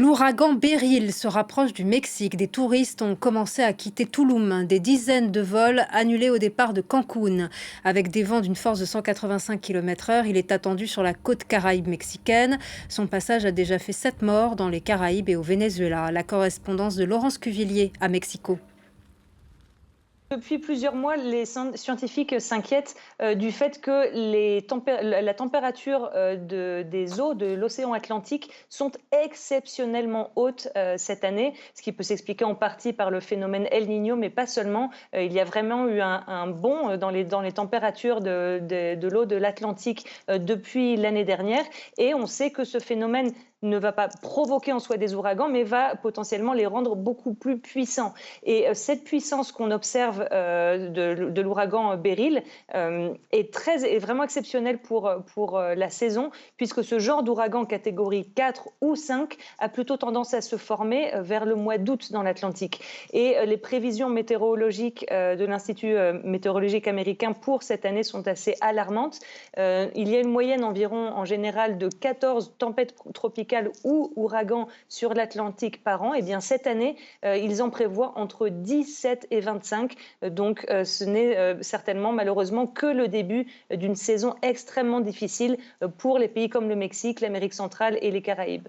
L'ouragan Beryl se rapproche du Mexique. Des touristes ont commencé à quitter Tulum. Des dizaines de vols annulés au départ de Cancun. Avec des vents d'une force de 185 km/h, il est attendu sur la côte caraïbe mexicaine. Son passage a déjà fait 7 morts dans les Caraïbes et au Venezuela. La correspondance de Laurence Cuvillier à Mexico. Depuis plusieurs mois, les scientifiques s'inquiètent du fait que la température des eaux de l'océan Atlantique sont exceptionnellement hautes cette année, ce qui peut s'expliquer en partie par le phénomène El Niño, mais pas seulement. Il y a vraiment eu un bond dans les températures de l'eau de l'Atlantique depuis l'année dernière. Et on sait que ce phénomène ne va pas provoquer en soi des ouragans, mais va potentiellement les rendre beaucoup plus puissants. Et cette puissance qu'on observe de l'ouragan Beryl est vraiment exceptionnelle pour la saison, puisque ce genre d'ouragan catégorie 4 ou 5 a plutôt tendance à se former vers le mois d'août dans l'Atlantique. Et les prévisions météorologiques de l'Institut météorologique américain pour cette année sont assez alarmantes. Il y a une moyenne environ en général de 14 tempêtes tropicales ou ouragans sur l'Atlantique par an. Et bien cette année, ils en prévoient entre 17 et 25. Donc ce n'est certainement malheureusement que le début d'une saison extrêmement difficile pour les pays comme le Mexique, l'Amérique centrale et les Caraïbes.